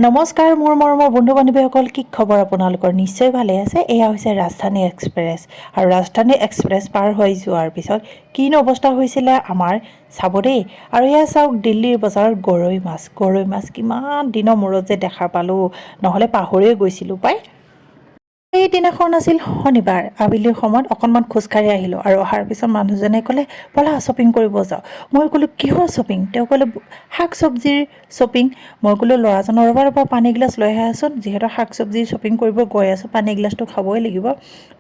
নমস্কাৰ মোৰ মৰমৰ বন্ধু বান্ধৱীসকল, কি খবৰ আপোনালোকৰ? নিশ্চয় ভালে আছে। এয়া হৈছে ৰাজধানী এক্সপ্ৰেছ আৰু ৰাজধানী এক্সপ্ৰেছ পাৰ হৈ যোৱাৰ পিছত কিনো অৱস্থা হৈছিলে আমাৰ চাব দেই। আৰু এয়া চাওক, দিল্লীৰ বজাৰত গৰৈ মাছ কিমান দিনৰ মূৰত যে দেখা পালোঁ, নহ'লে পাহৰিয়ে গৈছিলোঁ পাই। সেইদিনাখন আছিল শনিবাৰ। আবেলিৰ সময়ত অকণমান খোজকাঢ়ি আহিলোঁ আৰু অহাৰ পিছত মানুহজনে ক'লে, ব'লা শ্বপিং কৰিব যাওঁ। মই ক'লোঁ, কিহৰ শ্বপিং? তেওঁ ক'লে, শাক চব্জিৰ শ্বপিং। মই ক'লোঁ, ল'ৰাজনৰ ৰ'বা পানী এগিলাচ লৈ আহাচোন, যিহেতু শাক চব্জি শ্বপিং কৰিব গৈ আছোঁ, পানী এগিলাচটো খাবই লাগিব।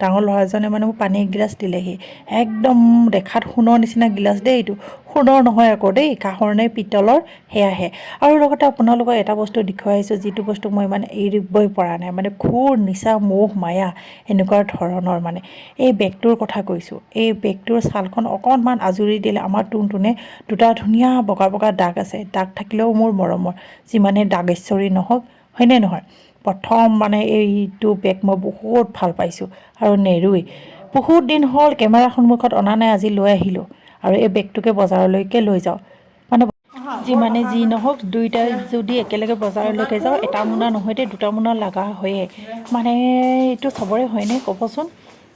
ডাঙৰ ল'ৰাজনে মানে মোক পানী এগিলাচ দিলেহি। একদম দেখাত সোণৰ নিচিনা গিলাচ দেই এইটো। সোণৰ নহয় আকৌ দেই, কাঁহৰ নে পিতলৰ সেয়াহে। আৰু লগতে আপোনালোকক এটা বস্তু দেখুৱাই আহিছোঁ, যিটো বস্তু মই মানে এৰিবই পৰা নাই, মানে ঘোৰ নিচা মোহ মায়া এনেকুৱা ধৰণৰ মানে। এই বেগটোৰ কথা কৈছোঁ। এই বেগটোৰ ছালখন অকণমান আজুৰি দিলে আমাৰ টুনটুনে দুটা ধুনীয়া বগা বগা দাগ আছে। দাগ থাকিলেও মোৰ মৰমৰ, যিমানে দাগেশ্বৰী নহওক, হয়নে নহয়? প্ৰথম মানে এইটো বেগ মই বহুত ভাল পাইছোঁ আৰু নেৰুই। বহুত দিন হ'ল কেমেৰাৰ সন্মুখত অনা নাই, আজি লৈ আহিলোঁ। আৰু এই বেগটোকে বজাৰলৈকে লৈ যাওঁ। মানে যিমানে যি নহওক, দুইটাই যদি একেলগে বজাৰলৈকে যাওঁ, এটা মোনা নহয় দেই, দুটা মোনা লগা হয়ে। মানে এইটো চবৰে হয়নে ক'বচোন?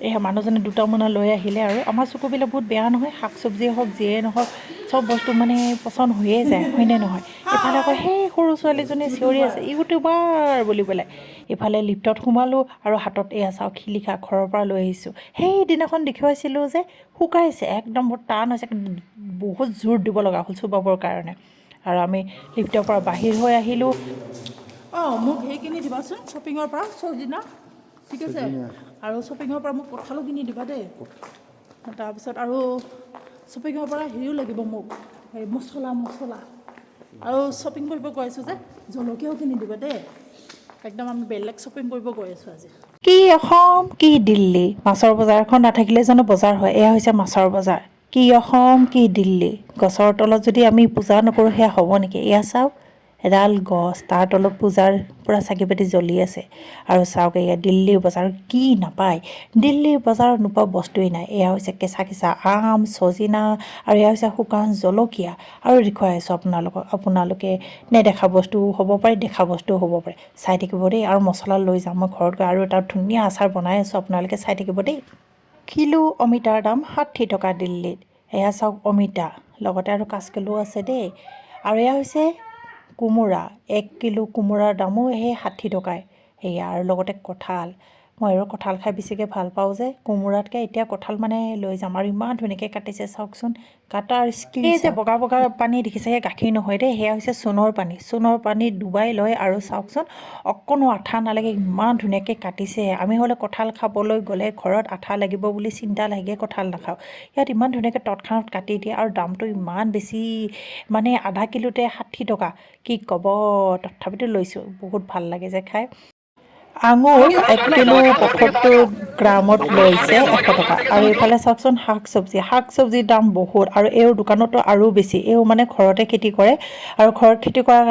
এই মানুহজনে দুটা মোনা লৈ আহিলে আৰু আমাৰ চকুবিলাক বহুত বেয়া নহয়, শাক চব্জিয়ে হওক যিয়ে নহওক, চব বস্তু মানে পচন্দ হৈয়ে যায়, হয়নে নহয়? ইফালে আকৌ সেই সৰু ছোৱালীজনীয়ে চিঞৰি আছে, ইউটিউবাৰ বুলি পেলাই। ইফালে লিফ্টত সোমালোঁ আৰু হাতত এয়া চাওক শিলিখা ঘৰৰ পৰা লৈ আহিছোঁ। সেইদিনাখন দেখুৱাইছিলোঁ যে, শুকাইছে একদম বৰ টান হৈছে, বহুত জোৰ দিব লগা হ'ল চুবাবৰ কাৰণে। আৰু আমি লিফ্টৰ পৰা বাহিৰ হৈ আহিলোঁ। মোক সেই কিনি দিবাচোন শ্বপিঙৰ পৰা চজিনা, ঠিক আছে? আৰু শ্বপিঙৰ পৰা মোক কঁঠালো কিনি দিবা দেই। তাৰপিছত আৰু শ্বপিঙৰ পৰা হেৰিও লাগিব মোক, এই মছলা আৰু শ্বপিং কৰিব গৈ আছোঁ যে, জলকীয়াও কিনি দিবা দেই। একদম আমি বেলেগ শ্বপিং কৰিব গৈ আছোঁ আজি। কি অসম, কি দিল্লী, মাছৰ বজাৰখন নাথাকিলে জানো বজাৰ হয়? এয়া হৈছে মাছৰ বজাৰ। কি অসম, কি দিল্লী, গছৰ তলত যদি আমি পূজা নকৰোঁ, সেয়া হ'ব নেকি? এয়া চাওক, এডাল গছ, তাৰ তলত পূজাৰ পূৰা চাকি বাতি জ্বলি আছে। আৰু চাওক, এয়া দিল্লীৰ বজাৰ, কি নাপায়? দিল্লীৰ বজাৰত নোপোৱা বস্তুৱেই নাই। এয়া হৈছে কেঁচা কেঁচা আম, চজিনা, আৰু এয়া হৈছে শুকান জলকীয়া। আৰু দেখুৱাই আছোঁ আপোনালোকে নেদেখা বস্তুও হ'ব পাৰে, দেখা বস্তুও হ'ব পাৰে। চাই থাকিব দেই। আৰু মছলা লৈ যাম মই ঘৰত গৈ, আৰু এটা ধুনীয়া আচাৰ বনাই আছোঁ, আপোনালোকে চাই থাকিব দেই। কিলো অমিতাৰ দাম 60 টকা দিল্লীত। এয়া চাওক অমিতা, লগতে আৰু কাচকলো আছে দেই। আৰু এয়া হৈছে কোমোৰা, 1 কিলো কোমোৰাৰ দামো সেই 60 টকাই। সেয়া আৰু লগতে কঁঠাল। মই আৰু কঁঠাল খাই বেছিকৈ ভাল পাওঁ যে, কোমোৰাতকৈ এতিয়া কঁঠাল মানে লৈ যাম। আৰু ইমান ধুনীয়াকৈ কাটিছে চাওকচোন, কাটাৰ স্কিল। এই যে বগা বগা পানী দেখিছে, সেয়া গাখীৰ নহয় দেই, সেয়া হৈছে সোণৰ পানী। সোণৰ পানী ডুবাই লয় আৰু চাওকচোন, অকণো আঠা নালাগে, ইমান ধুনীয়াকৈ কাটিছে। আমি হ'লে কঁঠাল খাবলৈ গ'লে ঘৰত আঠা লাগিব বুলি চিন্তা লাগে, কঁঠাল নাখাওঁ। ইয়াত ইমান ধুনীয়াকৈ তৎক্ষণাত কাটি দিয়ে, আৰু দামটো ইমান বেছি, মানে আধা কিলোতে 60 টকা। কি ক'ব, তথাপিতো লৈছোঁ, বহুত ভাল লাগে যে খাই। আঙুৰ 1 কিলো 75 গ্ৰামত লৈছে 100 টকা। আৰু এইফালে চাওকচোন, শাক চব্জিৰ দাম বহুত, আৰু এইৰ দোকানতো আৰু বেছি। এইও মানে ঘৰতে খেতি কৰে, আৰু ঘৰত খেতি কৰাৰ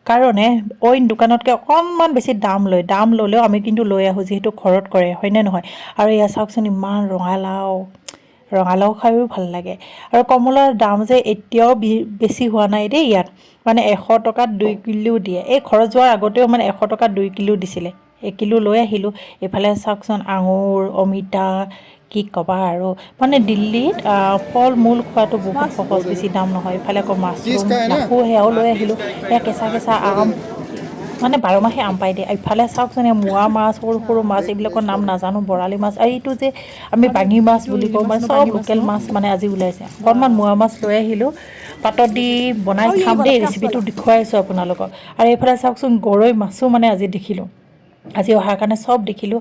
কাৰণে অইন দোকানতকৈ অকণমান বেছি দাম লয়। দাম ল'লেও আমি কিন্তু লৈ আহোঁ, যিহেতু ঘৰত কৰে, হয়নে নহয়? আৰু এয়া চাওকচোন, ইমান ৰঙালাও খায়ো ভাল লাগে। আৰু কমলাৰ দাম যে এতিয়াও বেছি হোৱা নাই দেই ইয়াত, মানে 100 টকাত 2 কিলো দিয়ে। এই ঘৰত যোৱাৰ আগতেও মানে 100 টকাত 2 কিলো দিছিলে, 1 কিলো লৈ আহিলোঁ। এইফালে চাওকচোন, আঙুৰ, অমিতা, কি ক'বা আৰু। মানে দিল্লীত ফল মূল খোৱাটো বহুত সহজ, বেছি দাম নহয়। এইফালে আকৌ মাছৰুম, লাফু, সেয়াও লৈ আহিলোঁ। এয়া কেঁচা কেঁচা আম, মানে 12 মাহে আম পাই দিয়ে। ইফালে চাওকচোন, এই মোৱা মাছ, সৰু সৰু মাছ, এইবিলাকৰ নাম নাজানো, বৰালি মাছ, এইটো যে আমি বাঙি মাছ বুলি কওঁ, মানে চব লোকেল মাছ মানে আজি ওলাইছে। অকণমান মোৱা মাছ লৈ আহিলোঁ, পাতত দি বনাই খাম দেই, ৰেচিপিটো দেখুৱাই আছোঁ আপোনালোকক। আৰু এইফালে চাওকচোন, গৰৈ মাছো মানে আজি দেখিলোঁ, আজি অহাৰ কাৰণে চব দেখিলোঁ।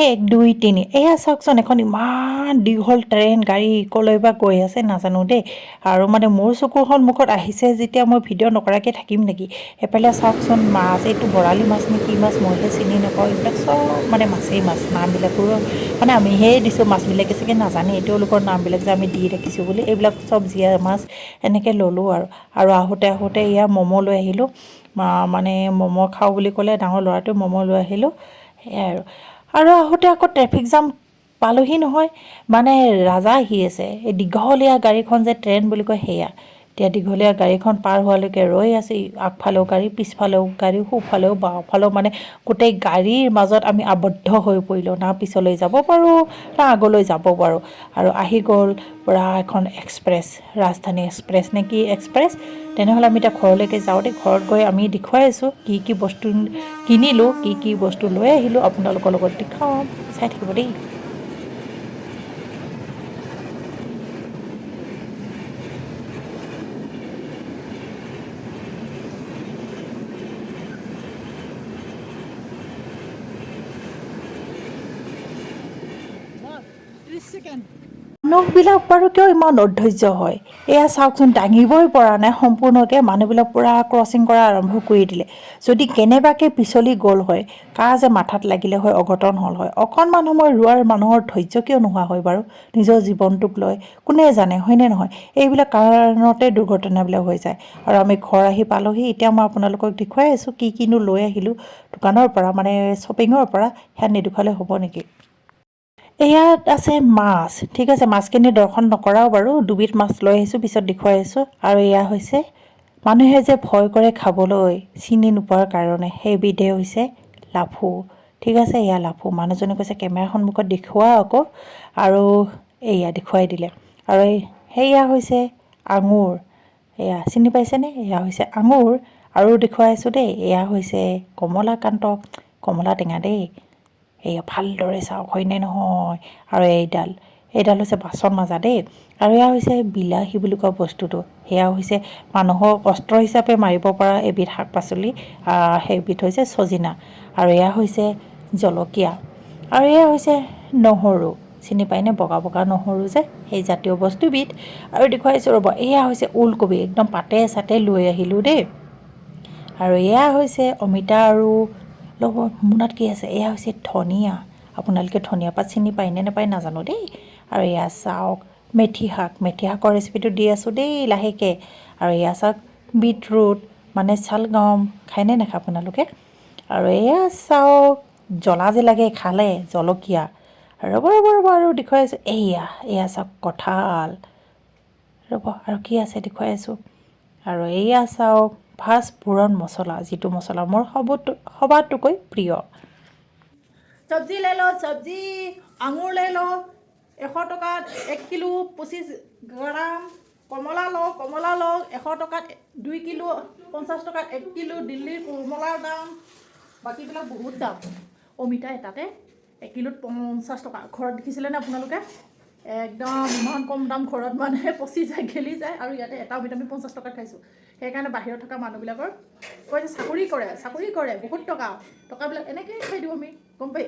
1 2 3, এয়া চাওকচোন, এখন ইমান দীঘল ট্ৰেইন, গাড়ী ক'লৈ বা গৈ আছে নাজানো দেই। আৰু মানে মোৰ চকুৰ সন্মুখত আহিছে যেতিয়া, মই ভিডিঅ' নকৰাকৈ থাকিম নেকি? এইফালে চাওকচোন, মাছ, এইটো বৰালি মাছ নে কি মাছ, মইহে চিনি নাপাওঁ। এইবিলাক চব মানে মাছেই মাছ, নামবিলাকৰো মানে আমিহে দিছোঁ, মাছবিলাকে চাগে নাজানেই তেওঁলোকৰ নামবিলাক যে আমি দি ৰাখিছোঁ বুলি। এইবিলাক চব জীয়া মাছ, এনেকৈ ল'লোঁ। আৰু আহোঁতে এয়া ম'ম' লৈ আহিলোঁ। মানে ম'ম' খাওঁ বুলি ক'লে ডাঙৰ ল'ৰাটোৱে, ম'ম' লৈ আহিলোঁ। সেয়াই আৰু আহোঁতে আকৌ ট্ৰেফিক জাম পালোহি নহয়। মানে ৰাজা আহি আছে, এই দীঘলীয়া গাড়ীখন যে ট্ৰেইন বুলি কয়, সেয়া এতিয়া দীঘলীয়া গাড়ীখন পাৰ হোৱালৈকে ৰৈ আছে, আগফালেও গাড়ী, পিছফালেও গাড়ী, সোঁফালেও বাওঁফালেও, মানে গোটেই গাড়ীৰ মাজত আমি আবদ্ধ হৈ পৰিলোঁ। না পিছলৈ যাব পাৰোঁ না আগলৈ যাব পাৰোঁ। আৰু আহি গ'ল পূৰা এখন এক্সপ্ৰেছ, ৰাজধানী এক্সপ্ৰেছ নে কি এক্সপ্ৰেছ। তেনেহ'লে আমি এতিয়া ঘৰলৈকে যাওঁ দেই। ঘৰত গৈ আমি দেখুৱাই আছোঁ কি বস্তু কিনিলোঁ, কি বস্তু লৈ আহিলোঁ, আপোনালোকৰ লগত দেখুৱাম, চাই থাকিব দেই। বল 30 সেকেন্ড। মানুহবিলাক বাৰু কিয় ইমান অধৈৰ্য হয়? এয়া চাওকচোন, দাঙিবই পৰা নাই সম্পূৰ্ণকৈ। মানুহবিলাক পূৰা ক্ৰচিং কৰা আৰম্ভ কৰি দিলে। যদি কেনেবাকৈ পিছলি গ'ল হয়, কাৰ যে মাথাত লাগিলে হয়, অঘটন হ'ল হয়। অকণমান সময় ৰোৱাৰ মানুহৰ ধৈৰ্য কিয় নোহোৱা হয় বাৰু? নিজৰ জীৱনটোক লৈ কোনে জানে, হয়নে নহয়? এইবিলাক কাৰণতে দুৰ্ঘটনাবিলাক হৈ যায়। আৰু আমি ঘৰ আহি পালোহি। এতিয়া মই আপোনালোকক দেখুৱাই আছোঁ কিনো লৈ আহিলোঁ দোকানৰ পৰা, মানে শ্বপিঙৰ পৰা। সেয়া নেদেখুৱালে হ'ব নেকি? ইয়াত আছে মাছ, ঠিক আছে। মাছখিনি দৰ্শন নকৰাও বাৰু, দুবিধ মাছ লৈ আহিছোঁ, পিছত দেখুৱাই আছোঁ। আৰু এয়া হৈছে মানুহে যে ভয় কৰে খাবলৈ চিনি নোপোৱাৰ কাৰণে, সেইবিধে হৈছে লাফু, ঠিক আছে। এয়া লাফু। মানুহজনে কৈছে কেমেৰাৰ সন্মুখত দেখুওৱা আকৌ, আৰু এয়া দেখুৱাই দিলে। আৰু সেয়া হৈছে আঙুৰ, এয়া চিনি পাইছেনে? এয়া হৈছে আঙুৰ। আৰু দেখুৱাই আছোঁ দেই, এয়া হৈছে কমলাকান্ত, কমলা টেঙা দেই। এয়া ভালদৰে চাওক, হয়নে নহয়? আৰু এইডাল হৈছে বাচন মাজা দেই। আৰু এয়া হৈছে বিলাহী বুলি কোৱা বস্তুটো। সেয়া হৈছে মানুহক অস্ত্ৰ হিচাপে মাৰিব পৰা এবিধ শাক পাচলি, সেইবিধ হৈছে ছজিনা। আৰু এয়া হৈছে জলকীয়া। আৰু এয়া হৈছে নহৰু, চিনি পায়নে? বগা বগা নহৰু যে, সেই জাতীয় বস্তুবিধ। আৰু দেখুৱাইছোঁ ৰ'ব, এয়া হৈছে ওলকবি, একদম পাতে চাতে লৈ আহিলোঁ দেই। আৰু এয়া হৈছে অমিতা, আৰু ল'ব মোনাত কি আছে, এয়া হৈছে ধনিয়া। আপোনালোকে ধনিয়া পাত চিনি পায় নে নাপায় নাজানো দেই। আৰু এয়া চাওক মেথি শাকৰ ৰেচিপিটো দি আছোঁ দেই লাহেকৈ। আৰু এয়া চাওক বিটৰুট, মানে চালগম, খায়নে নাখায় আপোনালোকে? আৰু এয়া চাওক জ্বলা যে লাগে খালে, জলকীয়া। ৰ'ব আৰু দেখুৱাই আছোঁ। এয়া চাওক কঁঠাল, ৰ'ব আৰু কি আছে দেখুৱাই আছোঁ। আৰু এয়া চাওক পাঁচফোৰণ মছলা, যিটো মছলা মোৰ সবাতোকৈ প্ৰিয়। চব্জি লৈ লো, চব্জি। আঙুৰ লৈ লো 100 টকাত 1 কিলো 25 গ্ৰাম। কমলা লওঁ 100 টকাত 2 কিলো, 50 টকাত 1 কিলো। দিল্লীৰ কমলাৰ দাম, বাকীবিলাক বহুত দাম। অমিতা এটাতে 1 কিলোত 50 টকা। ঘৰত দেখিছিলেনে আপোনালোকে? একদম ইমান কম দাম, ঘৰত মানে পচি যায়, গেলি যায়। আৰু ইয়াতে এটা অমিতা আমি 50 টকাত খাইছোঁ। সেইকাৰণে বাহিৰত থকা মানুহবিলাকৰ কয় যে চাকৰি কৰে বহুত টকাবিলাক এনেকৈয়ে খাই দিওঁ আমি, গম পাই?